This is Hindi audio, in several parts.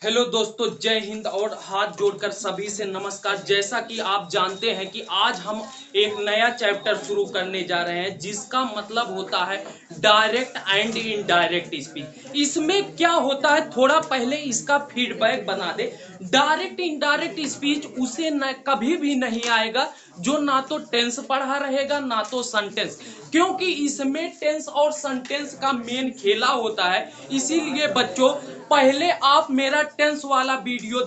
हेलो दोस्तों, जय हिंद और हाथ जोड़कर सभी से नमस्कार। जैसा कि आप जानते हैं कि आज हम एक नया चैप्टर शुरू करने जा रहे हैं जिसका मतलब होता है डायरेक्ट एंड इनडायरेक्ट स्पीच। इसमें क्या होता है, थोड़ा पहले इसका फीडबैक बना दे। डायरेक्ट इनडायरेक्ट स्पीच उसे न कभी भी नहीं आएगा जो ना तो टेंस पढ़ा रहेगा ना तो सेंटेंस, क्योंकि इसमें टेंस और सेंटेंस का मेन खेला होता है। इसीलिए बच्चों, पहले आप मेरा टेंस वाला वीडियो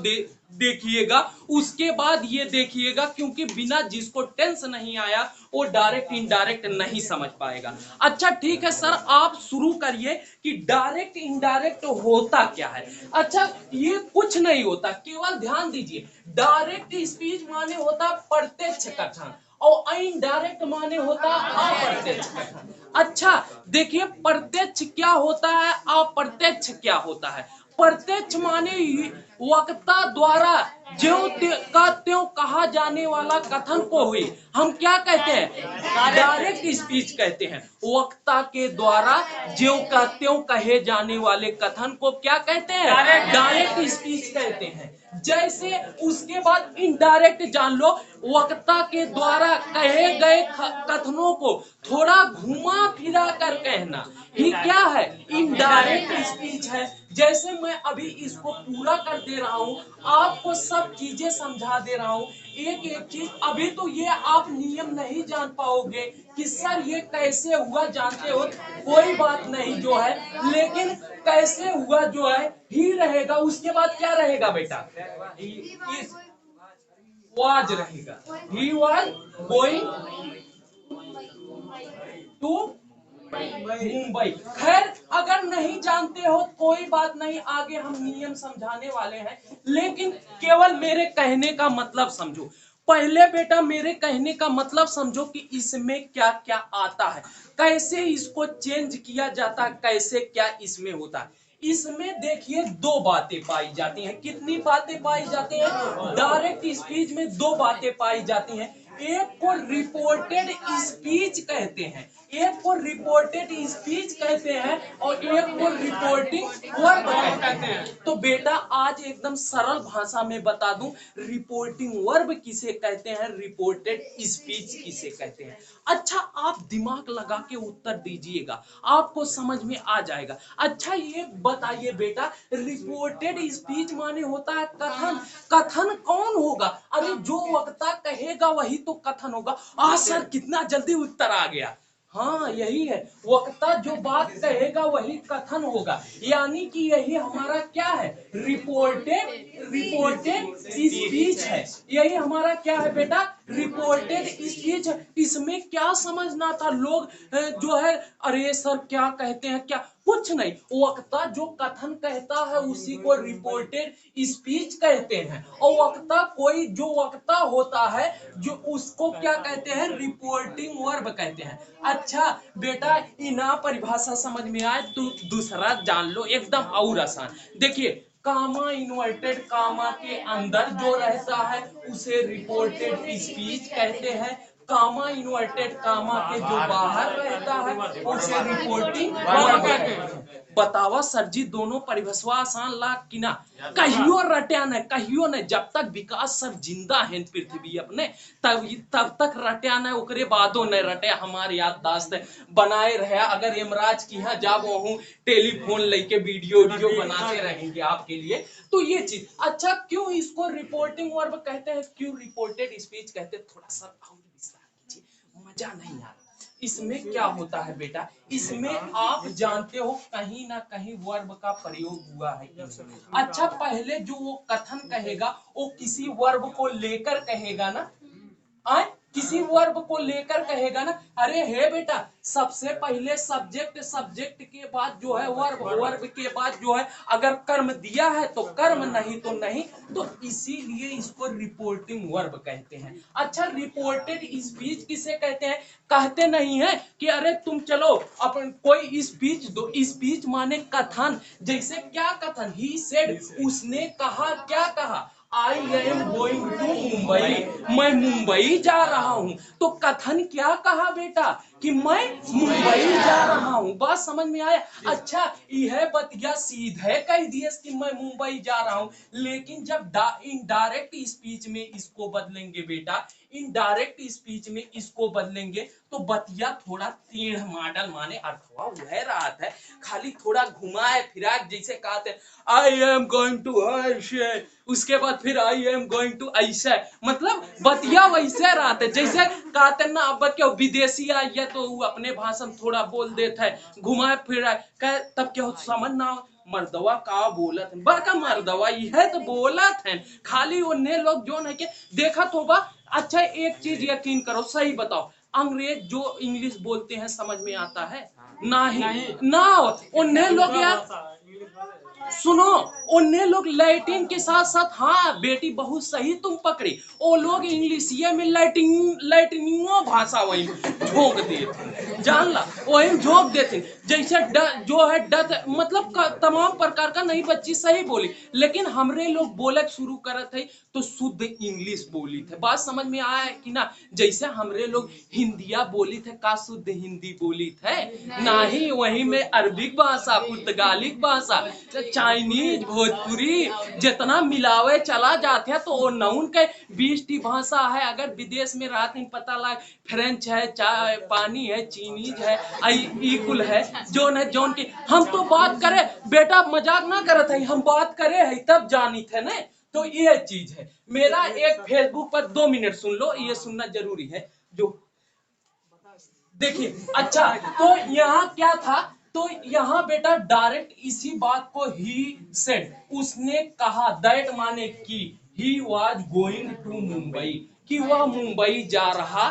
देखिएगा, उसके बाद ये देखिएगा, क्योंकि बिना जिसको टेंस नहीं आया वो डायरेक्ट इनडायरेक्ट नहीं समझ पाएगा। अच्छा ठीक है सर, आप शुरू करिए कि डायरेक्ट इनडायरेक्ट होता क्या है। अच्छा, ये कुछ नहीं होता, केवल ध्यान दीजिए। डायरेक्ट स्पीच माने होता प्रत्यक्ष कथन और इनडायरेक्ट माने होता अप्रत्यक्ष कथन। अच्छा देखिए, प्रत्यक्ष क्या होता है, अप्रत्यक्ष क्या होता है। प्रत्यक्ष माने वक्ता द्वारा ज्यों का त्यों कहा जाने वाला कथन को हुई हम क्या कहते हैं, डायरेक्ट स्पीच कहते हैं। वक्ता के द्वारा ज्यों का त्यों कहे जाने वाले कथन को क्या कहते हैं, डायरेक्ट स्पीच कहते हैं। जैसे उसके बाद इनडायरेक्ट जान लो, वक्ता के द्वारा कहे गए कथनों को थोड़ा घुमा फिरा कर कहना ही क्या है, इनडायरेक्ट स्पीच है। जैसे मैं अभी इसको पूरा कर दे रहा हूँ, आपको सब चीजें समझा दे रहा हूँ एक एक चीज। अभी तो ये आप नियम नहीं जान पाओगे कि सर ये कैसे हुआ, जानते हो कोई बात नहीं जो है, लेकिन कैसे हुआ जो है ही रहेगा। उसके बाद क्या रहेगा बेटा, वाज रहेगा। He was going to Mumbai. खैर, अगर नहीं जानते हो कोई बात नहीं, आगे हम नियम समझाने वाले हैं, लेकिन केवल मेरे कहने का मतलब समझो। पहले बेटा मेरे कहने का मतलब समझो कि इसमें क्या क्या आता है, कैसे इसको चेंज किया जाता है, कैसे क्या इसमें होता है। इसमें देखिए दो बातें पाई जाती हैं। कितनी बातें पाई जाती हैं, डायरेक्ट स्पीच में दो बातें पाई जाती हैं। एक को रिपोर्टेड स्पीच कहते हैं, एक को रिपोर्टेड स्पीच कहते हैं और एक को रिपोर्टिंग वर्ब कहते हैं। तो बेटा आज एकदम सरल भाषा में बता दूं, रिपोर्टिंग वर्ब किसे कहते हैं, रिपोर्टेड स्पीच किसे कहते हैं। अच्छा, आप दिमाग लगा के उत्तर दीजिएगा, आपको समझ में आ जाएगा। अच्छा ये बताइए बेटा, रिपोर्टेड स्पीच माने होता है कथन। कथन कौन होगा, अरे जो वक्ता कहेगा वही तो कथन होगा। सर कितना जल्दी उत्तर आ गया। हाँ यही है, वक्ता जो बात कहेगा वही कथन होगा, यानी कि यही हमारा क्या है, रिपोर्टेड स्पीच है। यही हमारा क्या है बेटा, रिपोर्टेड स्पीच। इसमें क्या समझना था लोग जो है, अरे सर क्या कहते हैं, क्या कुछ नहीं, वक्ता जो कथन कहता है उसी को रिपोर्टेड स्पीच कहते हैं, और वक्ता कोई जो वक्ता होता है जो उसको क्या कहते हैं, रिपोर्टिंग वर्ब कहते हैं। अच्छा बेटा, इना परिभाषा समझ में आए तो दूसरा जान लो एकदम और आसान। देखिए, कामा इन्वर्टेड कामा के अंदर जो रहता है उसे रिपोर्टेड स्पीच कहते हैं। कामा इन्वर्टेड कामा के जो बाहर रहता है उसे रिपोर्टिंग वर्ब कहते हैं। बतावा सर जी, दोनों परिभाषा आसान लाग कि ना, कहियो रट्या न कहियो न, जब तक विकास सर जिंदा है पृथ्वी अपने तब तक रट्या न, ओकरे बादो न रटे। हमारे याददाश्त बनाए रहे, अगर यमराज की यहाँ जाबो हूँ टेलीफोन लेके वीडियो बनाते रहेंगे आपके लिए। तो ये चीज, अच्छा क्यों इसको रिपोर्टिंग वर्ब कहते हैं, क्यों रिपोर्टेड स्पीच कहते हैं, थोड़ा सा और विस्तार कीजिए, मजा नहीं आ रहा। इसमें क्या होता है बेटा, इसमें आप जानते हो कहीं ना कहीं वर्ब का प्रयोग हुआ है। अच्छा पहले जो वो कथन कहेगा वो किसी वर्ब को लेकर कहेगा ना, आए किसी वर्ब को लेकर कहेगा ना। अरे हे बेटा, सबसे पहले सब्जेक्ट, सब्जेक्ट के बाद जो है वर्ब, वर्ब के बाद जो है अगर कर्म दिया है तो कर्म, नहीं तो नहीं। तो इसीलिए इसको रिपोर्टिंग वर्ब कहते हैं। अच्छा, रिपोर्टेड स्पीच किसे कहते हैं, कहते नहीं है कि अरे तुम चलो अपन कोई स्पीच दो। स्पीच माने कथन, जैसे क्या कथन, ही सेड, उसने कहा, क्या कहा, I am going to Mumbai, मैं मुंबई जा रहा हूं। तो कथन क्या कहा बेटा, कि मैं मुंबई जा रहा हूँ। बात समझ में आया? अच्छा यह बतिया सीधे कह दिए कि मैं मुंबई जा रहा हूँ, लेकिन जब इनडायरेक्ट स्पीच में इसको बदलेंगे बेटा, इनडायरेक्ट स्पीच में इसको बदलेंगे तो बतिया थोड़ा टेढ़ मॉडल माने अर्थवा वह रात है, खाली थोड़ा घुमाए फिरा, जैसे कहते हैं आई एम गोइंग टू ऐसे, उसके बाद फिर आई एम गोइंग टू ऐसे, मतलब बतिया वैसे रात है जैसे कहते ना अब क्यों विदेशी आई है तो वो अपने भाषा में थोड़ा बोल देता है, घुमाए फिराए तब क्या समझ ना मर्दवा का बोलत है, बड़का मर्दवा यह तो बोलत है, खाली उन्हें लोग जो है कि देखा तो बा। अच्छा एक चीज यकीन करो, सही बताओ, अंग्रेज जो इंग्लिश बोलते हैं समझ में आता है? नहीं ना, उन्हें लोग यार सुनो, उन्हें लोग लैटिन के साथ साथ, हाँ बेटी बहुत सही तुम पकड़ी, वो लोग इंग्लिशिया में लैटिनियो भाषा वही झोंक देते, जान ला वही झोंक देते, जैसे जो है डथ मतलब तमाम प्रकार का नहीं बच्ची सही बोली, लेकिन हमरे लोग बोलक शुरू करत है तो शुद्ध इंग्लिश बोली थे। बात समझ में आया कि ना? जैसे हमरे लोग हिंदिया बोली थे, का शुद्ध हिंदी बोली थे? नहीं, वही में अरबिक भाषा, पुर्तगालिक भाषा, चाइनीज, भोजपुरी जितना मिलावे चला जाते हैं तो वो नौन के 20 भाषा है। अगर विदेश में रात में पता लगे फ्रेंच है, चाय पानी है, चीनीज है, कुल है जोन है जोन की, हम तो बात करे बेटा, मजाक ना करत है, हम बात करे है तब जानी थे ना। तो ये चीज है मेरा एक फेसबुक पर 2 मिनट सुन लो, ये सुनना जरूरी है जो देखिए। अच्छा तो यहाँ क्या था, तो यहाँ बेटा डायरेक्ट इसी बात को ही सेड, उसने कहा, दैट माने कि he was going to Mumbai, कि वह मुंबई जा रहा।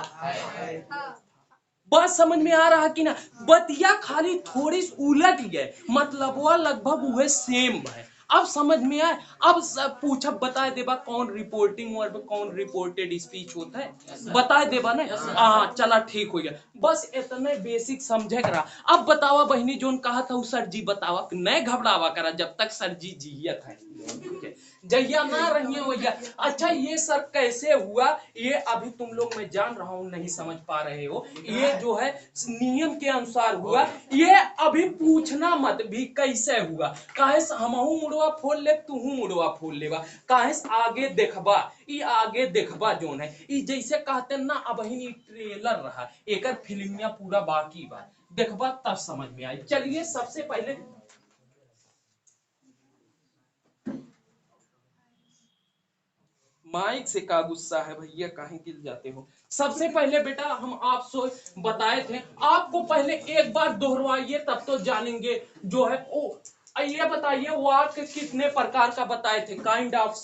बात समझ में आ रहा कि ना? बतिया खाली थोड़ी उलट गए, मतलब वह लगभग वह सेम है। अब समझ में आए? अब पूछा बता देबा कौन रिपोर्टिंग वर्ब कौन रिपोर्टेड स्पीच होता है, बता देबा ना? हाँ चला ठीक हो गया, बस इतने बेसिक समझे करा। अब बतावा बहनी जोन कहा था सर जी बतावा, नहीं घबरावा करा जब तक सर जी जियत है, जैया ना रही भैया। अच्छा ये सब कैसे हुआ, ये अभी तुम लोग मैं जान रहा हूं नहीं समझ पा रहे हो, ये जो है नियम के अनुसार हुआ, ये अभी पूछना मत भी कैसे हुआ, काहे हमहू मुड़वा फोल ले तू मुड़वा फोल लेवा, काहे आगे देखबा, ई आगे देखबा जोन है, ई जैसे कहते ना अब ही ट्रेलर रहा, एक फिल्मिया पूरा बाकी बा, देखबा तब समझ में आई। चलिए सबसे पहले माइक से का गुस्सा है भैया, काहे गिर जाते हो? सबसे पहले बेटा हम आपसे बताए थे, आपको पहले एक बार दोहराइए तब तो जानेंगे जो है। ओ ये बताइए वाक्य कितने प्रकार का बताए थे? Kind of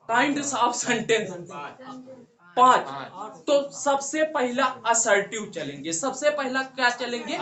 kind of sentence 5। तो सबसे पहला असर्टिव चलेंगे, सबसे पहला क्या चलेंगे?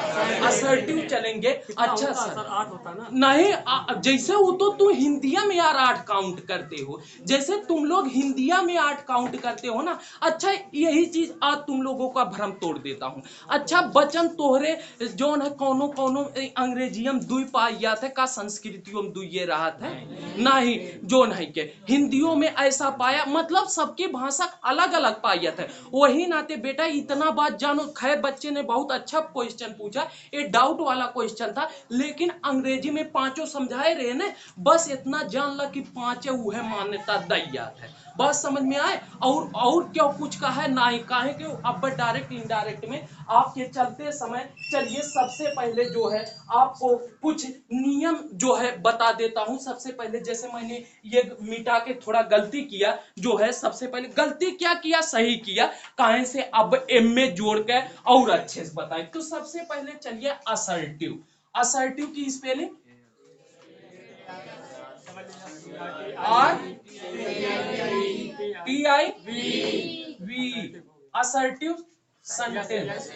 असर्टिव चलेंगे। अच्छा सर 8 होता ना? नहीं जैसे वो तो तुम हिंदिया में यार 8 काउंट करते हो, जैसे तुम लोग हिंदिया में 8 काउंट करते हो ना। अच्छा यही चीज आज तुम लोगों का भ्रम तोड़ देता हूँ। अच्छा वचन तोहरे जोन है कोनो कोनो अंग्रेजियम दुई पाइयात है का संस्कृतियों में दुइये राहत है नहीं, जोन है के हिंदियों में ऐसा पाया, मतलब सबकी भाषा अलग अलग पायत है। वही नाते बेटा इतना बात जानो, खैर बच्चे ने बहुत अच्छा क्वेश्चन पूछा, ये डाउट वाला क्वेश्चन था, लेकिन अंग्रेजी में पांचों समझाए रहे ने, बस इतना जान ला कि पांचे वह मान्यता दैयात है। बात समझ में आए? और क्या कुछ कहा है नहीं कहे कि अब डायरेक्ट इनडायरेक्ट में आपके चलते समय, चलिए सबसे पहले जो है आपको कुछ नियम जो है बता देता हूं। सबसे पहले जैसे मैंने ये मिटा के थोड़ा गलती किया, जो है सबसे पहले गलती क्या किया सही किया, कहे से अब एम में जोड़ के और अच्छे से बताए। तो सबसे पहले चलिए असर्टिव, असर्टिव की spelling R T I V, assertive sentence.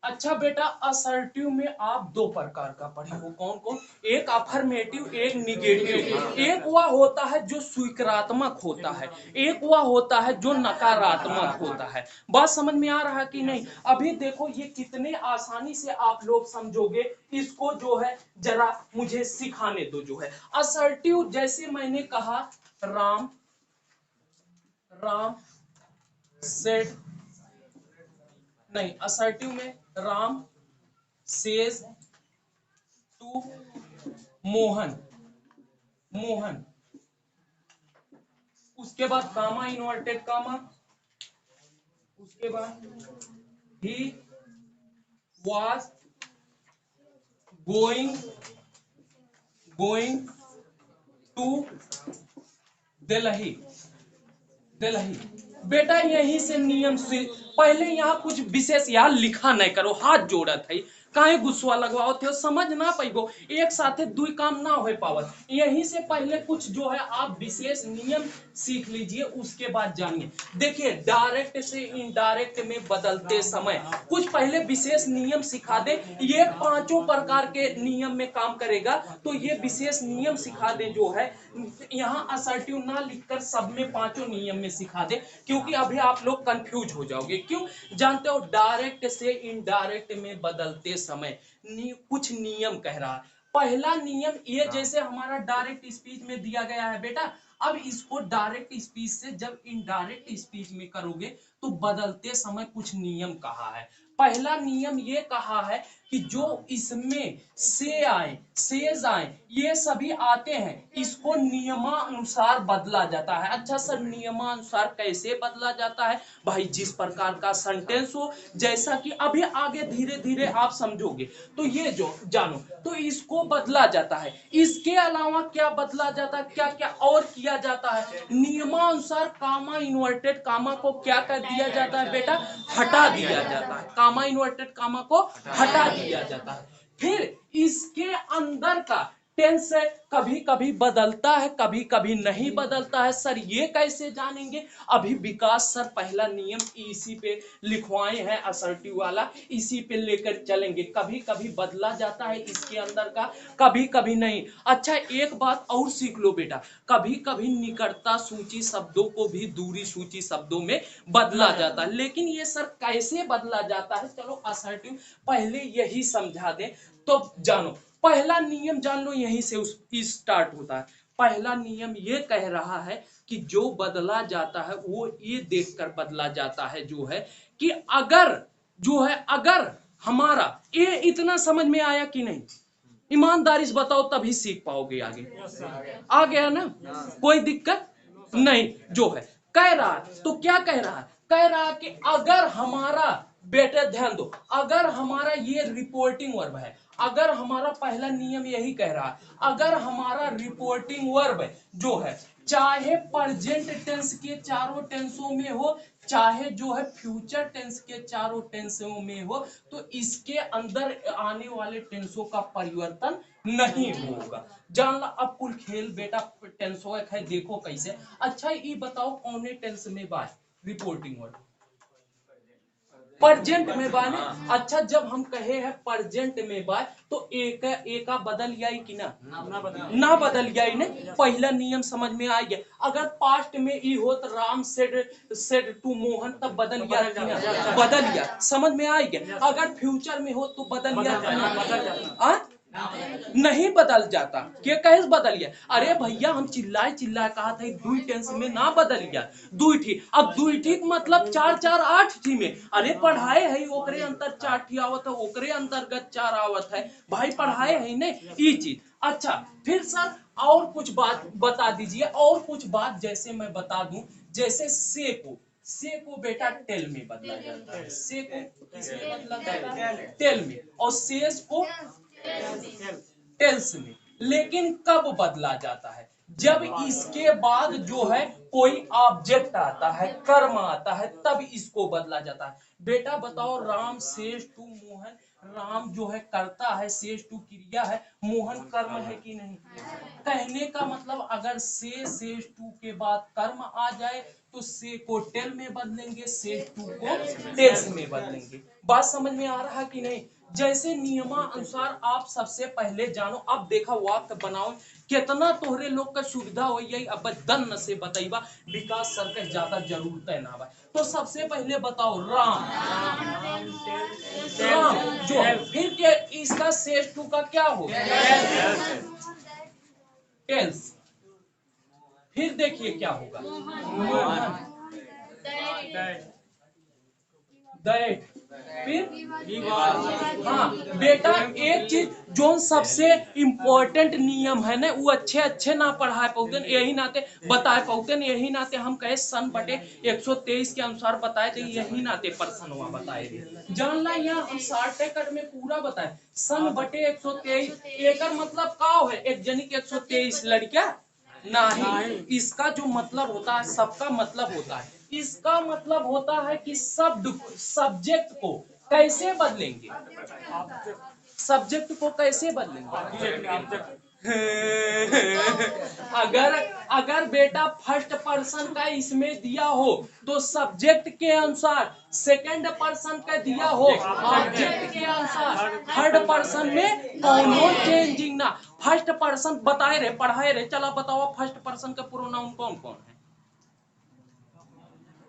अच्छा बेटा असर्टिव में आप 2 प्रकार का पढ़े हो, कौन कौन? एक अफर्मेटिव एक निगेटिव। एक वह होता है जो स्वीकारात्मक होता है, एक वह होता है जो नकारात्मक होता है। बात समझ में आ रहा कि नहीं? अभी देखो ये कितने आसानी से आप लोग समझोगे इसको, जो है जरा मुझे सिखाने दो। जो है असर्टिव, जैसे मैंने कहा राम, राम सेड नहीं, असर्टिव में राम सेज टू मोहन, मोहन, उसके बाद कामा इन्वर्टेड कामा, उसके बाद he was going to Delhi, Delhi. बेटा यहीं से नियम से पहले यहाँ कुछ विशेष यहाँ लिखा नहीं करो, हाथ जोड़त है काहे गुस्सा लगवाओ थे, समझ ना पाइबो, एक साथे दुई काम ना हो पावत। यहीं से पहले कुछ जो है आप विशेष नियम सीख लीजिए, उसके बाद जानिए। देखिए डायरेक्ट से इनडायरेक्ट में बदलते समय कुछ पहले विशेष नियम सिखा दे, ये पांचों प्रकार के नियम में काम करेगा, तो ये विशेष नियम सिखा दे जो है, यहाँ असर्टिव ना लिखकर सब में पांचों नियम में सिखा दे, क्योंकि अभी आप लोग कंफ्यूज हो जाओगे। क्यों? जानते हो डायरेक्ट से इनडायरेक्ट में बदलते समय कुछ नियम कह रहा है। पहला नियम ये जैसे हमारा डायरेक्ट स्पीच में दिया गया है बेटा, अब इसको डायरेक्ट स्पीच से जब इनडायरेक्ट स्पीच में करोगे तो बदलते समय कुछ नियम कहा है। पहला नियम ये कहा है कि जो इसमें से आए, सेज आए, ये सभी आते हैं, इसको नियमानुसार बदला जाता है। अच्छा सर नियमानुसार कैसे बदला जाता है? भाई जिस प्रकार का सेंटेंस हो, जैसा कि अभी आगे धीरे धीरे आप समझोगे, तो ये जो जानो तो इसको बदला जाता है। इसके अलावा क्या बदला जाता है, क्या क्या और किया जाता है? नियमानुसार कामा इन्वर्टेड कामा को क्या कर दिया जाता है बेटा? हटा दिया जाता है। कामा इन्वर्टेड कामा को हटा दिया जाता है। फिर इसके अंदर का टेंस कभी कभी बदलता है, कभी कभी नहीं बदलता है। सर ये कैसे जानेंगे? अभी विकास सर पहला नियम इसी पे लिखवाए हैं, असर्टिव वाला, इसी पे लेकर चलेंगे। कभी कभी बदला जाता है इसके अंदर का, कभी कभी नहीं। अच्छा एक बात और सीख लो बेटा, कभी कभी निकटता सूची शब्दों को भी दूरी सूची शब्दों में बदला जाता है। लेकिन ये सर कैसे बदला जाता है, चलो असर्टिव पहले यही समझा दें तो जानो। पहला नियम जान लो, यहीं से स्टार्ट होता है। पहला नियम ये कह रहा है कि जो बदला जाता है वो ये देखकर बदला जाता है जो है कि अगर जो है, अगर हमारा ये इतना समझ में आया कि नहीं? ईमानदारी से बताओ तभी सीख पाओगे आगे। आ गया ना? कोई दिक्कत नहीं। जो है कह रहा है, तो क्या कह रहा है? कह रहा है कि अगर हमारा, बेटे ध्यान दो, अगर हमारा ये रिपोर्टिंग वर्ब है, अगर हमारा पहला नियम यही कह रहा है, अगर हमारा रिपोर्टिंग वर्ब जो है चाहे प्रेजेंट टेंस के चारों टेंसों में हो, चाहे जो है फ्यूचर टेंस के चारों टेंसों में हो, तो इसके अंदर आने वाले टेंसों का परिवर्तन नहीं होगा। जान ला अब कुल खेल बेटा टेंसों है, देखो कैसे। अच्छा ये बताओ कौन टेंस में बात रिपोर्टिंग वर्ब? प्रेजेंट में बाने। अच्छा जब हम कहे हैं प्रेजेंट में बा, तो एक बदल गया कि ना? ना बदल गया ने। पहला नियम समझ में आ गया। अगर पास्ट में ई हो तो राम सेड टू मोहन, तब बदल गया कि ना? बदल गया, समझ में आ गया। अगर फ्यूचर में हो तो बदल गया कि ना? नहीं बदल जाता। क्या कैसे बदल गया? अरे भैया हम चिल्लाए चिल्लाए कहा था दुई टेंस में ना बदल गया, दुई थी। अब दुई ठीक मतलब चार चार आठ थी में। अरे पढ़ाए है ओकरे अंतर चार थी आवत है, ओकरे अंतर्गत चार आवत है। भाई पढ़ाए है ने ये चीज। अच्छा फिर सर और कुछ बात बता दीजिए, और कुछ बात जैसे मैं बता दूं, जैसे से को बेटा टेल में बदला जाता है। से को किसमें बदला जाता है? टेल में। और सेस को टेल्स में। लेकिन कब बदला जाता है? जब इसके बाद जो है कोई ऑब्जेक्ट आता है, कर्म आता है, तब इसको बदला जाता है। बेटा बताओ राम सेज टू मोहन, राम जो है करता है, सेज टू क्रिया है, मोहन कर्म है कि नहीं? कहने का मतलब अगर सेज टू के बाद कर्म आ जाए तो से को टेल में बदलेंगे, सेज टू को टेल्स में बदलेंगे। बात समझ में आ रहा कि नहीं? जैसे नियमानुसार आप सबसे पहले जानो। अब देखा वाक्य बनाओ, कितना तोहरे लोग का सुविधा हो यही अब दन से बताइबा, विकास सर का ज्यादा जरूरत है ना। तो सबसे पहले बताओ राम, राम जो है, फिर क्या इसका सेज टू का क्या होगा? टेल्स। फिर देखिए क्या होगा, मोहन, दैट, फिर हाँ बेटा एक चीज जो सबसे इम्पोर्टेंट नियम है ना वो अच्छे अच्छे ना पढ़ा पाते यही नाते बता पाते यही नाते हम कहे सन बटे 123 के अनुसार बताए थे यही नाते पर्सन हुआ बताए थे जान ला यहाँ हम शॉर्ट कट में पूरा बताए सन बटे 123 एक मतलब का है एक जनी के 123 लड़कियां नहीं इसका जो मतलब होता है सबका मतलब होता है इसका मतलब होता है कि शब्द सब्जेक्ट को कैसे बदलेंगे सब्जेक्ट को कैसे बदलेंगे अगर अगर बेटा फर्स्ट पर्सन का इसमें दिया हो तो सब्जेक्ट के अनुसार सेकंड पर्सन का दिया हो ऑब्जेक्ट के अनुसार थर्ड पर्सन में कोनो चेंजिंग ना फर्स्ट पर्सन बताए रहे पढ़ाए रहे चला बताओ फर्स्ट पर्सन का प्रोनाउन कौन कौन है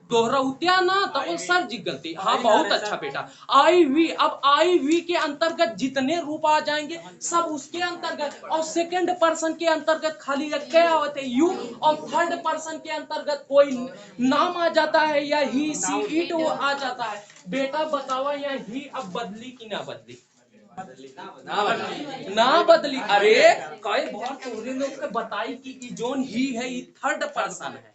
दोहराउतिया ना तो सर जी गलती हाँ बहुत अच्छा बेटा आई वी अब आई वी के अंतर्गत जितने रूप आ जाएंगे सब उसके अंतर्गत और सेकंड पर्सन के अंतर्गत खाली क्या होते हैं यू और थर्ड पर्सन के अंतर्गत कोई नाम आ जाता है या ही सी इट वो आ जाता है बेटा बताओ या ही अब बदली कि ना बदली ना बदली अरे कई बार तोरे लोग के बताई कि जोन ही है ये थर्ड पर्सन है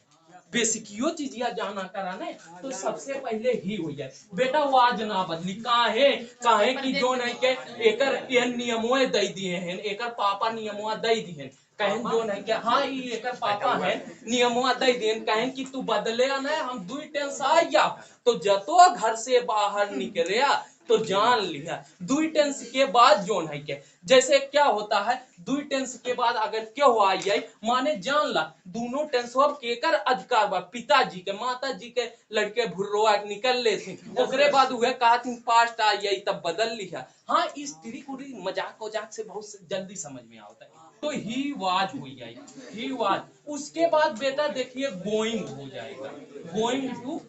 बेसिकियो चीज या जाना करा ने तो सबसे पहले ही हो जाए बेटा वो आज ना बदली काहे कि जो नहीं के एकर एहन नियमों दे दिए हैं एकर पापा नियमों दे दिए हैं कहें जो नहीं के हाँ ये एकर पापा है नियमों दे दिए कहें कि तू बदले ना हम दुई टेंस आया तो जतो घर से बाहर निकले तो जान लिया दुई टेंस के बाद जोन है के जैसे क्या होता है दुई टेंस के बाद अगर क्या हुआ जाए माने जान ला दोनों टेंस अब केकर अधिकार बा पिताजी के माता जी के लड़के भुर्रोआ निकल ले थी ओकरे बाद वह कहा थी पास्ट आ जाए तब बदल लिया हाँ इस ट्रिक मजाक वजाक से बहुत जल्दी समझ में आता है तो ही वाज हो जाए ही वाज उसके बाद बेटा देखिए गोइंग हो जाएगा गोइंग टू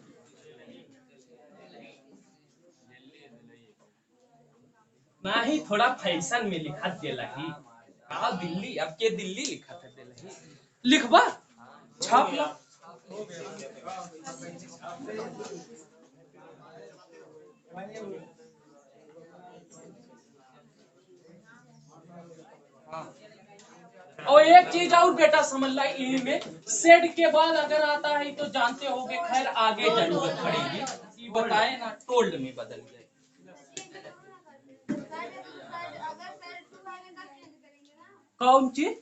नहीं थोड़ा फैशन में लिखा देला ही हाँ दिल्ली अब के दिल्ली लिखा था देला ही लिखबा छाप ला और एक चीज और बेटा समझ ला में सेड के बाद अगर आता है तो जानते होगे खैर आगे जरूरत पड़ेगी ये बताए ना टोल्ड में बदल जाए कौन चीज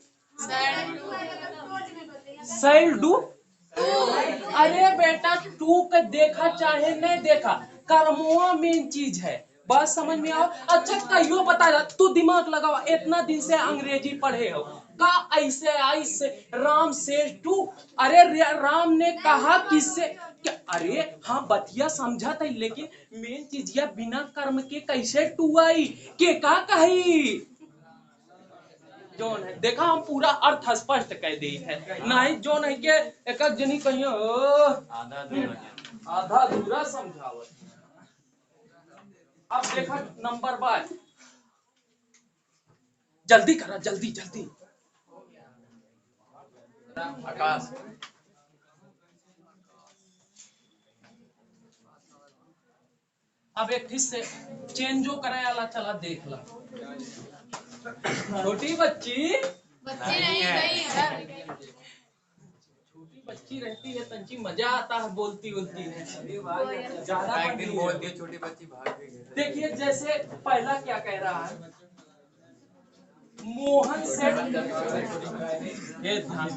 सेल डू अरे बेटा टू का देखा चाहे नहीं देखा कर्मवा मेन चीज है बात समझ में आओ अच्छा कहियो बता तू दिमाग लगावा इतना दिन से अंग्रेजी पढ़े हो का ऐसे ऐसे राम से टू अरे राम ने कहा किससे क्या अरे हाँ बतिया समझा था लेकिन मेन चीज या बिना कर्म के कैसे टू आई के का कही जोन है देखा हम पूरा अर्थ स्पष्ट कह दी है नहीं जो नहीं के एक जनी कहीं आधा अधूरा समझावत अब देखा नंबर बाय जल्दी करा जल्दी जल्दी आकाश अब एक फिर से चेंजो कराया वाला चला देख ला छोटी बच्ची नहीं है छोटी बच्ची रहती है तंची मजा आता है बोलती बोलती है ज्यादा एक दिन बोल दिया छोटी बच्ची भाग गई देखिए जैसे पहला क्या कह रहा है मोहन सेठ ये ध्यान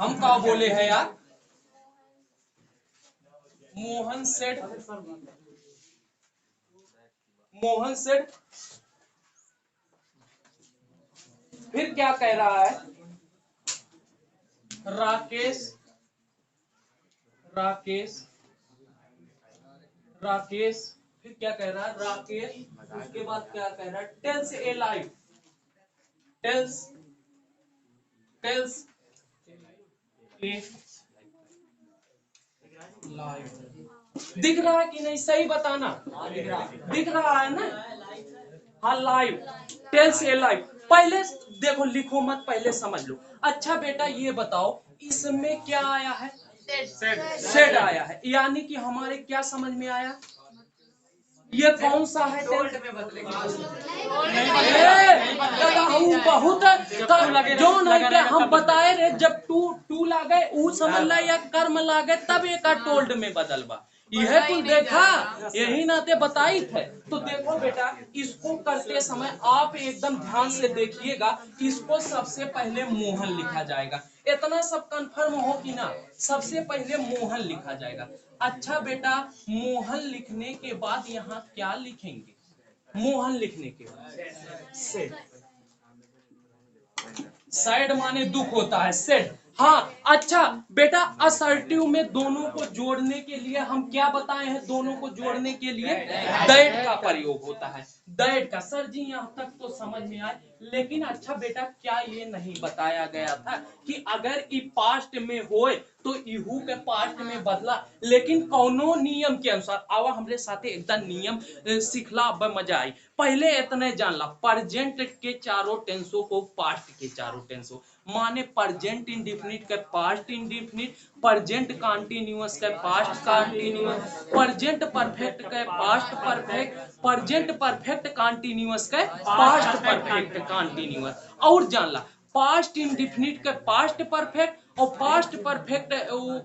हम क्या बोले हैं यार मोहन सेठ फिर क्या कह रहा है राकेश फिर क्या कह रहा है राकेश उसके बाद क्या कह रहा है टेल्स ए लाइफ टेल्स ए लाइफ दिख रहा है कि नहीं सही बताना दिख रहा है ना हाँ लाइव टेल्स ए लाइव पहले देखो लिखो मत पहले समझ लो अच्छा बेटा ये बताओ इसमें क्या आया है सेड आया है, यानी कि हमारे क्या समझ में आया, ये कौन सा है टोल्ड टेंस? में बदलेगा। बहुत जो नहीं के हम बताए रे, जब टू लागे ऊ समझ ला या कर्म लागे तब एक टोल्ड में बदलबा, यह कुल देखा, यही नाते बताई थे। तो देखो बेटा, इसको करते समय आप एकदम ध्यान से देखिएगा, इसको सबसे पहले मोहन लिखा जाएगा। इतना सब कंफर्म हो कि ना, सबसे पहले मोहन लिखा जाएगा। अच्छा बेटा, मोहन लिखने के बाद यहाँ क्या लिखेंगे? मोहन लिखने के बाद सेड, सैड माने दुख होता है, सैड। हाँ अच्छा बेटा, असर्टिव में दोनों को जोड़ने के लिए हम क्या बताए हैं? दोनों को जोड़ने के लिए दैट का प्रयोग होता है। दैट का, सर जी यहाँ तक तो समझ में आए, लेकिन अच्छा बेटा, क्या ये नहीं बताया गया था कि अगर ई पास्ट में होए तो इहू के पास्ट में बदला, लेकिन कौनो नियम के अनुसार। आवा हमरे साथे एकदम नियम सिखला, अब मजा आई। पहले इतने जानला, प्रेजेंट के चारों टेंसों को पास्ट के चारों टेंसों, माने प्रेजेंट इंडेफिनिट का पास्ट इंडेफिनिट, प्रेजेंट कंटीन्यूअस का पास्ट कंटीन्यूअस, प्रेजेंट परफेक्ट का past perfect, present perfect continuous का पास्ट परफेक्ट कंटीन्यूअस। और जानला, पास्ट इंडेफिनिट का पास्ट परफेक्ट और पास्ट परफेक्ट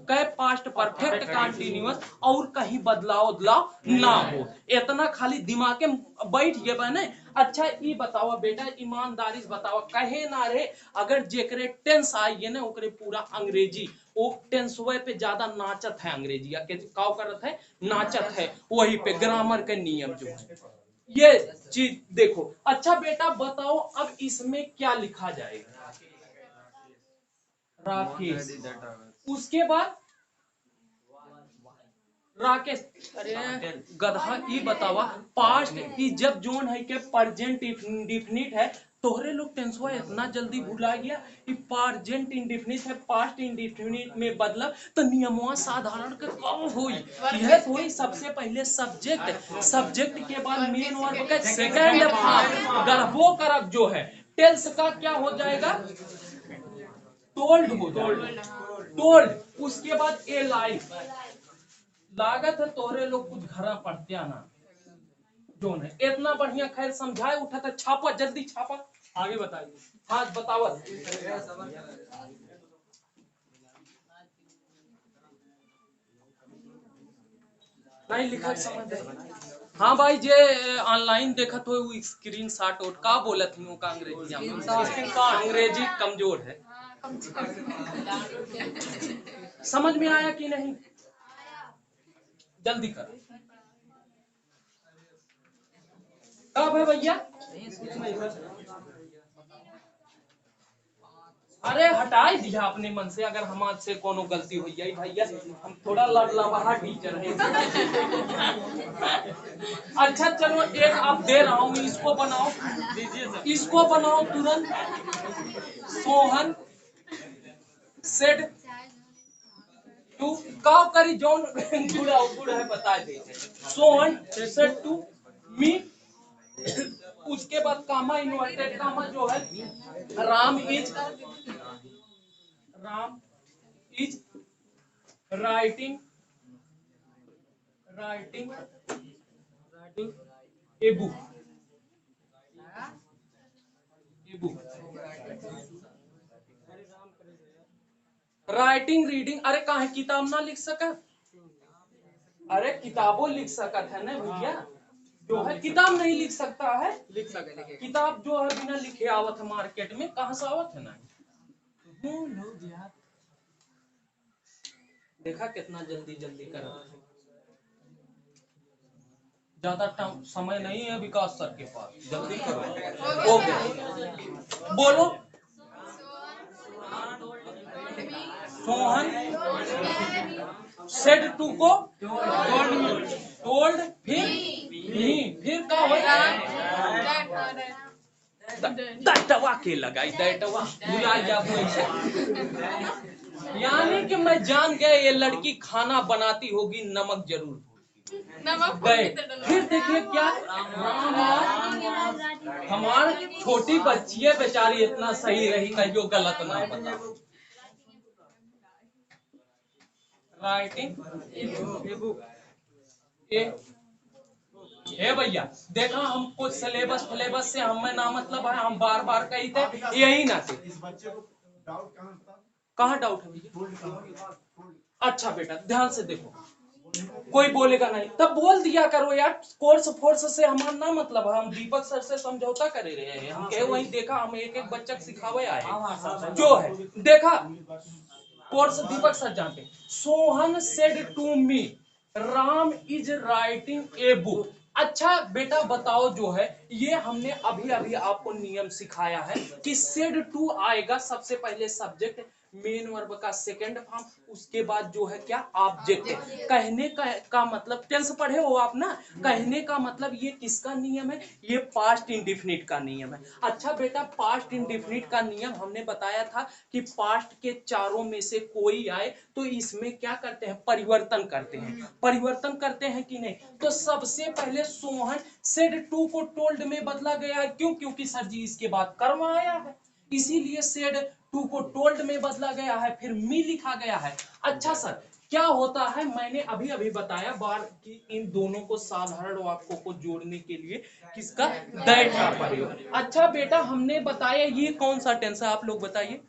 का पास्ट परफेक्ट कंटीन्यूअस, और कहीं बदलाव बदलाव ना हो, इतना खाली दिमाग में बैठ गए बने। अच्छा ये बताओ बेटा, ईमानदारी से बताओ, कहे ना रे, अगर जेकरे टेंस आइए ना ओकरे पूरा अंग्रेजी वो टेंस पे ज्यादा नाचत है, अंग्रेजी के काव करत है, नाचत है, वही पे ग्रामर के नियम जो है, ये चीज देखो। अच्छा बेटा बताओ, अब इसमें क्या लिखा जाएगा? राकेश, उसके बाद राकेश, अरे गधा, ये बतावा, पास्ट की जब जोन है के प्रेजेंट इंडेफिनिट है, तोहरे लोग टेंसवा इतना जल्दी भुला गया कि प्रेजेंट इंडेफिनिट है पास्ट इंडेफिनिट में बदला, तो नियमवा साधारण के कब होई? यह होई सबसे पहले सब्जेक्ट, सब्जेक्ट के बाद मेन वर्ब का सेकंड फॉर्म, गर्भो करब जो है, टेल्स का क्या हो जाएगा? टोल्ड हो जाएगा, टोल्ड। उसके बाद ए लाइफ, लागत है तोहरे लोग कुछ घरा पढ़ते ना, जो है इतना बढ़िया, खैर समझाए उठा था, छापा जल्दी छापा, आगे बताइए। हाँ बतावत, नहीं लिखा समझ दे। हाँ भाई, जे ऑनलाइन देखत हो वो स्क्रीन शॉट आउट का बोलत ही का अंग्रेजी में, अंग्रेजी कमजोर है। समझ में आया कि नहीं? जल्दी कर, कब है भैया? अरे हटाई दिया अपने मन से, अगर हमारे से कोनो गलती हुई है भैया, हम थोड़ा लड़लवाहा टीचर है। अच्छा चलो, एक आप दे रहा हूँ, इसको बनाओ, इसको बनाओ तुरंत। सोहन सेड टू का करी जॉन गुड़ा है बता दे। सोहन सेड टू मी, उसके बाद कामा, इन्वर्टेड कामा जो है, Ram is writing writing a book, a book, writing reading, अरे काहे किताब ना लिख सकत? अरे किताबों लिख सकत है ना भैया, जो है किताब नहीं लिख सकता है, लिख सकता है किताब जो है, बिना लिखे आवत है मार्केट में, कहाँ से आवत है ना? लोग यार देखा कितना जल्दी जल्दी कर, ज्यादा समय नहीं है विकास सर के पास, जल्दी करो। ओके बोलो। सोहन सेड टू को टोल्ड, फिर का होगा? दैटवा के लगाई, दैटवा भुला जा ऐसे। यानी कि मैं जान गया ये लड़की खाना बनाती होगी, नमक जरूर गए। फिर देखिए क्या, हमार छोटी बच्ची है बेचारी, इतना सही रही कहियो गलत ना बता। राइटिंग ए हे भैया देखा हमको सिलेबस फ्लेबस से हमें ना मतलब है, हम बार बार कही थे यही ना थे। इस बच्चे को डाउट कहाँ था? कहाँ डाउट है भैया? टोल्ड कहाँ? टोल्ड। अच्छा बेटा ध्यान से देखो, कोई बोलेगा नहीं तब बोल दिया करो यार। कोर्स फोर्स से हमारा ना मतलब है, हम दीपक सर से समझौता करे रहे हैं। हम कहे वही देखा, हम एक एक बच्चा सिखावे आए जो है देखा। कोर्स दीपक सर जानते। Sohan said to me Ram is writing a book. अच्छा बेटा बताओ जो है ये हमने अभी अभी आपको नियम सिखाया है कि सेड टू आएगा सबसे पहले सब्जेक्ट, मेन वर्ब का सेकंड फॉर्म, उसके बाद जो है क्या ऑब्जेक्ट। कहने का मतलब टेंस पढ़े हो आप ना, कहने का मतलब ये किसका नियम है? ये पास्ट इंडिफिनिट का नियम है। अच्छा बेटा पास्ट इंडिफिनिट का नियम हमने बताया था कि पास्ट के चारों में से कोई आए तो इसमें क्या करते हैं? परिवर्तन करते हैं। परिवर्तन करते हैं कि नहीं? तो सबसे पहले सोहन सेड टू को टोल्ड में बदला गया है। क्यों? क्योंकि सर जी इसके बाद कर्म आया है, इसीलिए सेड टू को टोल्ड में बदला गया है, फिर मी लिखा गया है। अच्छा सर क्या होता है, मैंने अभी अभी बताया बार कि इन दोनों को साधारण वाक्यों को जोड़ने के लिए किसका? दैट का प्रयोग। अच्छा बेटा हमने बताया ये कौन सा टेंस है, आप लोग बताइए।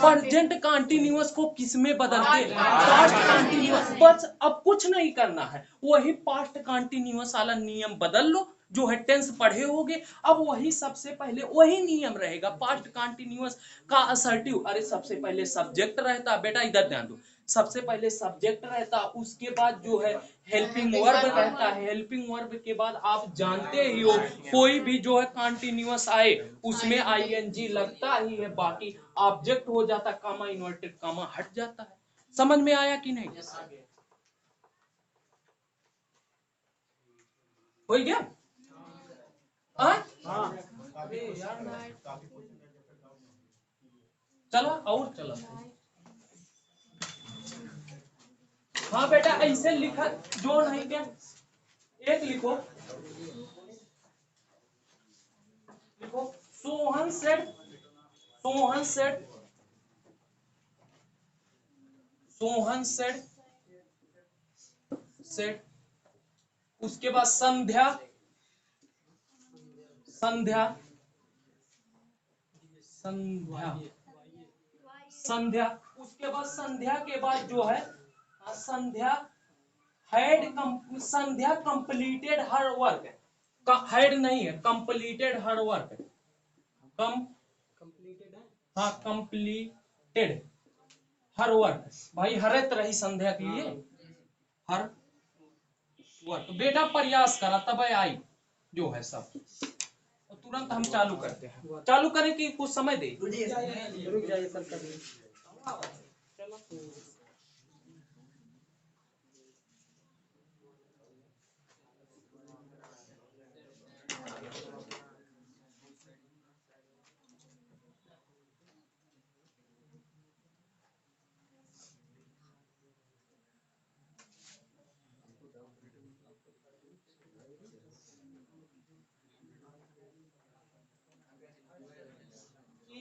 प्रेजेंट कंटिन्यूअस को किस में बदलते? Past continuous. बस अब कुछ नहीं करना है, वही पास्ट कंटिन्यूअस वाला नियम बदल लो जो है टेंस पढ़े होगे। अब वही सबसे पहले वही नियम रहेगा पास्ट कंटिन्यूअस का असर्टिव। अरे सबसे पहले सब्जेक्ट रहता बेटा, इधर ध्यान दो। सबसे पहले सब्जेक्ट रहता, उसके बाद जो है हेल्पिंग वर्ब रहता है। हेल्पिंग वर्ब के बाद आप जानते ही हो कोई भी जो है कंटिन्यूअस आए उसमें आईएनजी लगता ही है, बाकी ऑब्जेक्ट हो जाता, कामा इन्वर्टेड कामा हट जाता है। समझ में आया कि नहीं? हो गया? चलो और चलो। हाँ बेटा ऐसे लिखा जो नहीं क्या, एक लिखो लिखो Sohan said, Sohan said, Sohan said, said, उसके बाद संध्या, संध्या, संध्या, संध्या, उसके बाद संध्या के बाद जो है Sandhya had Sandhya completed her work. Had नहीं है, कंप्लीटेड हर वर्क। कम हाँ कंप्लीटेड हर वर्क। भाई हर तरह संध्या के लिए हर वर्क। बेटा प्रयास करा तब आई जो है सब। और तुरंत हम चालू करते हैं, चालू करें कि कुछ समय दे? रुक जाइए सर कभी।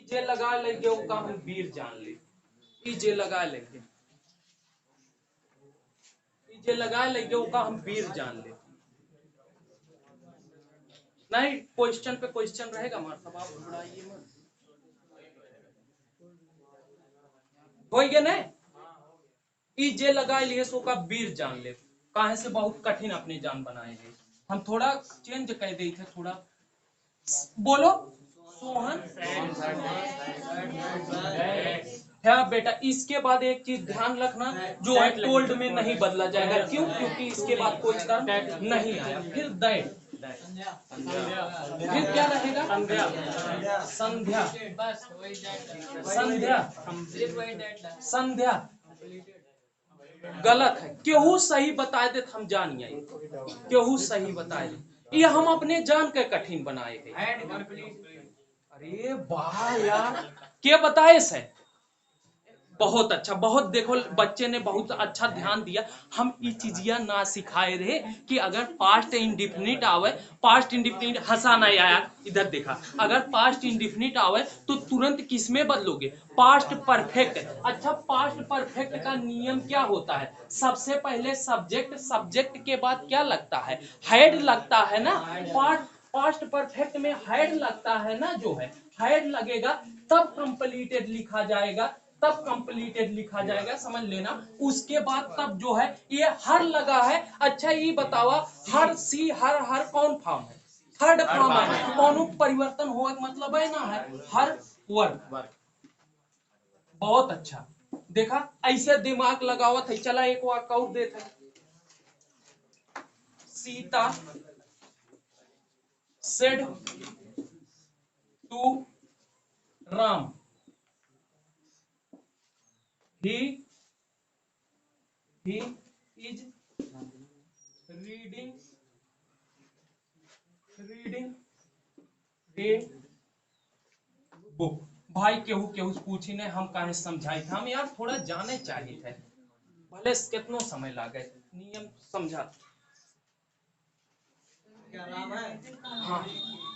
जे लगा लेंगे वो काम हम वीर जान ले। जे लगा लेंगे, जे लगा लेंगे वो काम हम वीर जान ले। नहीं क्वेश्चन पे क्वेश्चन रहेगा हमारे सब, आप घबराइए मत। हो गया ना? जे लगा लिए सो का वीर जान ले। काहे से बहुत कठिन अपनी जान बनाए हैं। हम थोड़ा चेंज कर दे थे थोड़ा। बोलो सोहन है बेटा। इसके बाद एक चीज ध्यान रखना जो है टोल्ड में नहीं बदला जाएगा। क्यों? क्योंकि इसके बाद कोई कर्म नहीं आया। फिर दैट, फिर क्या रहेगा? संध्या, संध्या, संध्या गलत है। केहू सही बता दे हम जानिए, केहू सही बताए दे। ये हम अपने जान के कठिन बनाए हैं। अरे वाह यार, के बताए से? बहुत अच्छा, बहुत देखो बच्चे ने बहुत अच्छा ध्यान दिया। हम ये चीजिया ना सिखाए रहे कि अगर पास्ट इंडिफिनिट आवे, पास्ट इंडिफिनिट हंसा नहीं आया, इधर देखा, अगर पास्ट इंडिफिनिट आवे तो तुरंत किस में बदलोगे? Past perfect. अच्छा, पास्ट परफेक्ट का नियम क्या होता है? सबसे पहले सब्जेक्ट, सब्जेक्ट के बाद क्या लगता है? हेड लगता है ना। पास्ट परफेक्ट में हेड लगता है ना, जो है हेड लगेगा तब कंप्लीटेड लिखा जाएगा, तब कंप्लीटेड लिखा जाएगा, समझ लेना। उसके बाद तब जो है ये हर लगा है। अच्छा ये बतावा, हर सी हर हर कौन फॉर्म है? थर्ड फॉर्म है। कौन परिवर्तन हो मतलब है ना, है हर वर्ग। बहुत अच्छा, देखा ऐसे दिमाग लगावत है। चला एक वाक्य और देते, Sita said to Ram, he is reading a book. भाई केहू केहू पूछी ने हम काहे समझाई थे, हम यार थोड़ा जाने चाहिए थे, भले कितनो समय लागे नियम समझा। हाँ,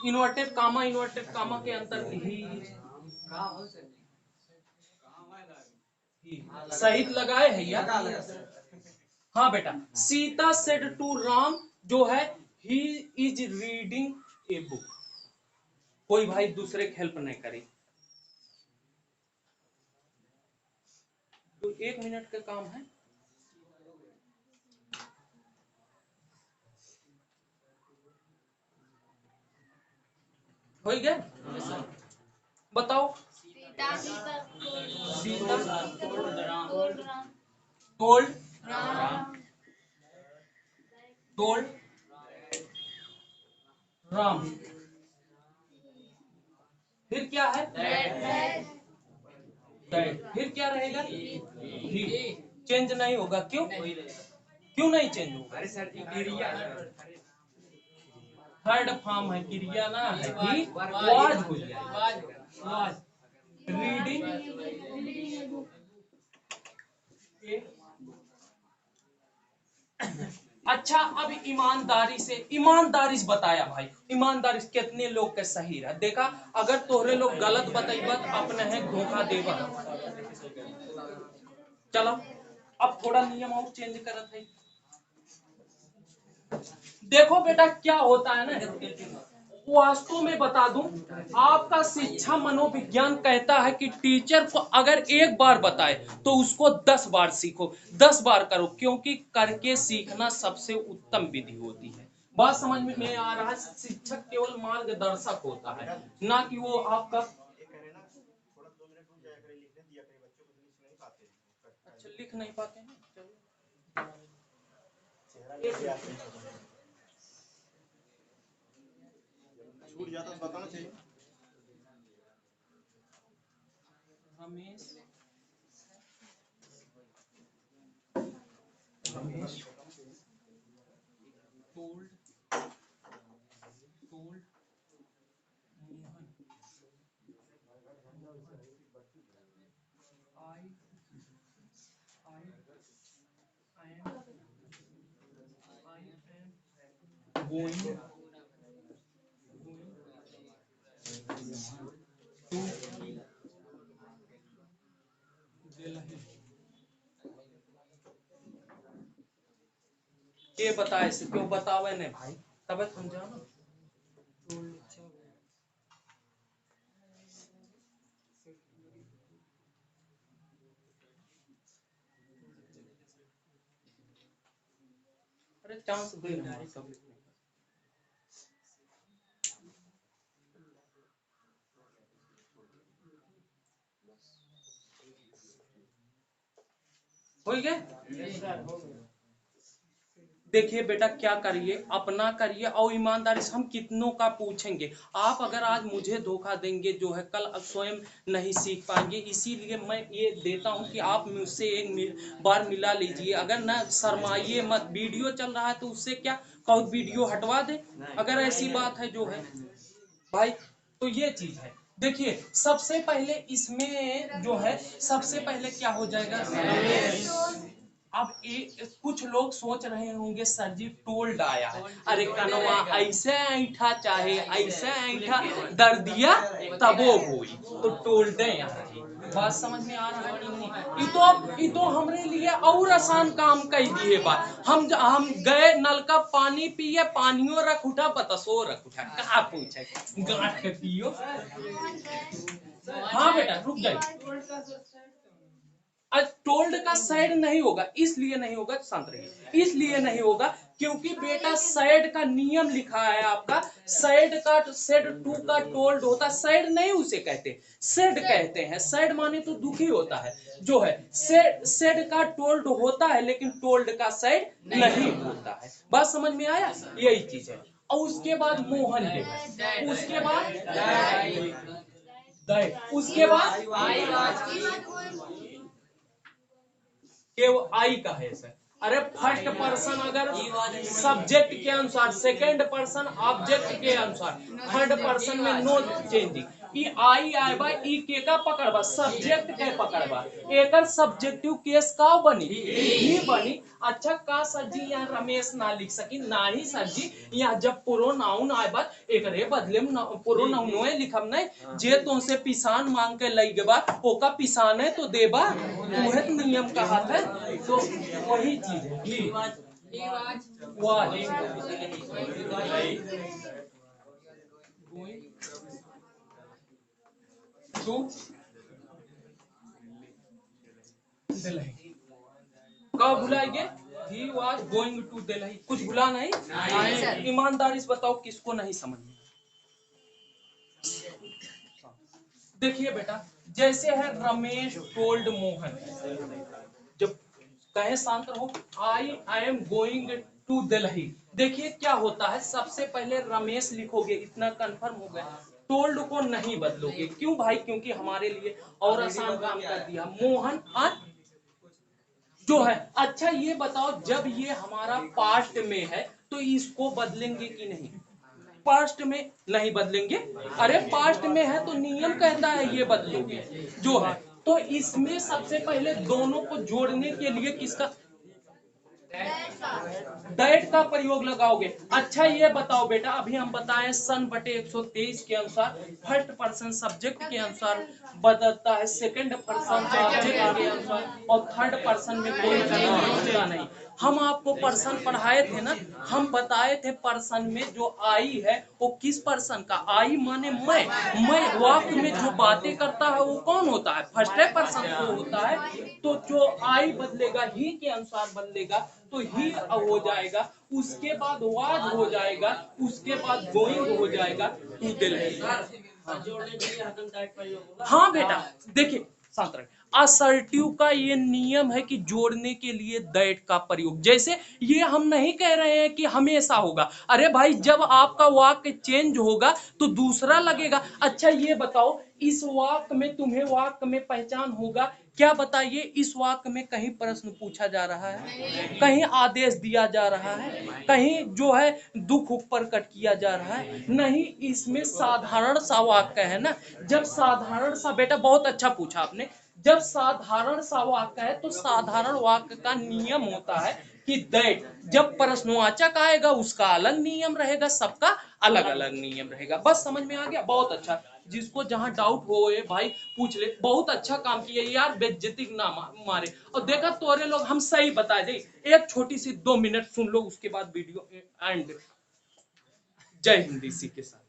इन्वर्टेड कामा के अंतर ही सहित लगाए है यार। हाँ बेटा, सीता सेड टू राम जो है, he is reading a book. कोई भाई दूसरे की हेल्प नहीं करी, तो 1 मिनट का काम है। हो गया, बताओ। सीता टोल्ड टोल्ड राम, फिर क्या है? फिर क्या रहेगा? ही। चेंज नहीं होगा, क्यों? क्यों नहीं चेंज होगा? थर्ड फॉर्म है, क्रिया ना है, ही वाज हो जाएगा, वाज रीडिंग। अच्छा, अब ईमानदारी से बताया भाई, ईमानदारी से कितने लोग के सही रहा देखा। अगर तोहरे लोग गलत बतेबा तो अपने है धोखा देबा। चलो अब थोड़ा नियम और चेंज करत है। देखो बेटा क्या होता है ना, वास्तव में बता दूं, आपका शिक्षा मनोविज्ञान कहता है कि टीचर को अगर एक बार बताए तो उसको 10 बार सीखो, 10 बार करो, क्योंकि करके सीखना सबसे उत्तम विधि होती है। बात समझ में आ रहा है? शिक्षक केवल मार्गदर्शक होता है, ना कि वो आपका। अच्छा, लिख नहीं पाते हैं, छूट जाता तो बताना चाहिए। Ramesh told Mohan I am going to Delhi। के बताए से क्यों बतावे ने भाई, तब समझा ना। अरे चांस दे ना सब लिखने का। हो गया। देखिए बेटा क्या करिए, अपना करिए, और ईमानदारी से हम कितनों का पूछेंगे। आप अगर आज मुझे धोखा देंगे जो है, कल स्वयं नहीं सीख पाएंगे। इसीलिए मैं ये देता हूं कि आप मुझसे एक बार मिला लीजिए। अगर ना शर्माइए मत, वीडियो चल रहा है तो उससे क्या कहो, वीडियो हटवा दे अगर ऐसी बात है जो है भाई। तो ये चीज है, देखिए सबसे पहले इसमें जो है सबसे पहले क्या हो जाएगा। अब कुछ लोग सोच रहे होंगे सर जी टोल्ड आया है, अरे कनवा ऐसे ऐठा चाहे ऐसे ऐठा दर दिया तबो हुई तो टोल्ड यहाँ है। बात समझ में आ रहा है कि नहीं। ये तो हमरे लिए और आसान काम कर दिए बात। हम गए नल का पानी पिए, पानियों रख उठा बतसो रख उठा, कहा पूछे गांठ के पियो। हाँ बेटा रुक जाइए। टोल्ड का साइड नहीं होगा, इसलिए नहीं होगा, शांत रहिए, इसलिए नहीं होगा क्योंकि बेटा साइड का नियम लिखा है आपका। साइड का सेड टू का टोल्ड होता है, साइड नहीं उसे कहते, सेड कहते हैं। साइड माने तो दुखी होता है जो है, सेड का टोल्ड होता है लेकिन टोल्ड का साइड नहीं होता है। बात समझ में आया, यही चीज है। और उसके बाद मोहन है, उसके बाद उसके बाद के वो आई का है सर। अरे फर्स्ट पर्सन अगर सब्जेक्ट के अनुसार, सेकंड पर्सन ऑब्जेक्ट के अनुसार, थर्ड पर्सन में नो चेंजिंग। ई आई आए बा ई के का पकड़बा, सब्जेक्ट के पकड़बा, एकर सब्जेक्टिव केस का बनी ही बनी। अच्छा का सर जी यहाँ रमेश ना लिख सकी, ना ही सर जी यहाँ जब प्रोनाउन आए बा एकरे बदले में प्रोनाउन लिखब नहीं। जे तुमसे पिसान मांग के लई बा ओका पिसाने तो देबा, उहे तो नियम कहा है। तो वही चीज है ही कब भुलाएंगे। He was going to Delhi, कुछ भुला नहीं। ईमानदारी से बताओ किसको नहीं समझ में। देखिए बेटा जैसे है रमेश टोल्ड मोहन, जब कहे शांत रहो, I am going to Delhi. देखिए क्या होता है, सबसे पहले रमेश लिखोगे, इतना कंफर्म हो गया। टोल्ड को नहीं बदलोगे, क्यों भाई, क्योंकि हमारे लिए और आसान काम कर दिया। मोहन जो है। अच्छा ये बताओ जब ये हमारा पास्ट में है तो इसको बदलेंगे कि नहीं। पास्ट में नहीं बदलेंगे। अरे पास्ट में है तो नियम कहता है ये बदलोगे जो है। तो इसमें सबसे पहले दोनों को जोड़ने के लिए किसका, दैट का प्रयोग लगाओगे। अच्छा ये बताओ बेटा, अभी हम बताएं सन बटे 123 के अनुसार फर्स्ट पर्सन सब्जेक्ट के अनुसार बदलता है, सेकंड पर्सन ऑब्जेक्ट के अनुसार, और थर्ड पर्सन में कोई होता नहीं। हम आपको पर्सन पढ़ाए थे ना, हम बताए थे पर्सन में जो आई है वो किस पर्सन का, आई माने मैं वाक्य में जो बातें करता है वो कौन होता है, फर्स्ट पर्सन को होता है। तो जो आई बदलेगा ही के अनुसार बदलेगा तो ही हो जाएगा, उसके बाद वाज हो जाएगा, उसके बाद गोइंग हो जाएगा टू दिल्ली। हाँ बेटा देखिए शांत रहे, असर्टिव का ये नियम है कि जोड़ने के लिए दैट का प्रयोग। जैसे ये हम नहीं कह रहे हैं कि हमेशा होगा, अरे भाई जब आपका वाक्य चेंज होगा तो दूसरा लगेगा। अच्छा ये बताओ इस वाक्य में तुम्हें वाक्य में पहचान होगा क्या, बताइए। इस वाक्य में कहीं प्रश्न पूछा जा रहा है, कहीं आदेश दिया जा रहा है, कहीं जो है दुख प्रकट किया जा रहा है, नहीं। इसमें साधारण सा वाक्य है ना। जब साधारण सा, बेटा बहुत अच्छा पूछा आपने, जब साधारण सा वाक्य है तो साधारण वाक्य का नियम होता है कि दैट, जब प्रश्नवाचक आएगा उसका अलग नियम रहेगा, सबका अलग अलग नियम रहेगा। बस समझ में आ गया, बहुत अच्छा। जिसको जहां डाउट हो भाई पूछ ले। बहुत अच्छा काम किया यार, बेइज्जती ना मारे। और देखा तोरे लोग हम सही बता दे। एक छोटी सी 2 मिनट सुन लो, उसके बाद वीडियो एंड। जय हिंद इसी के साथ।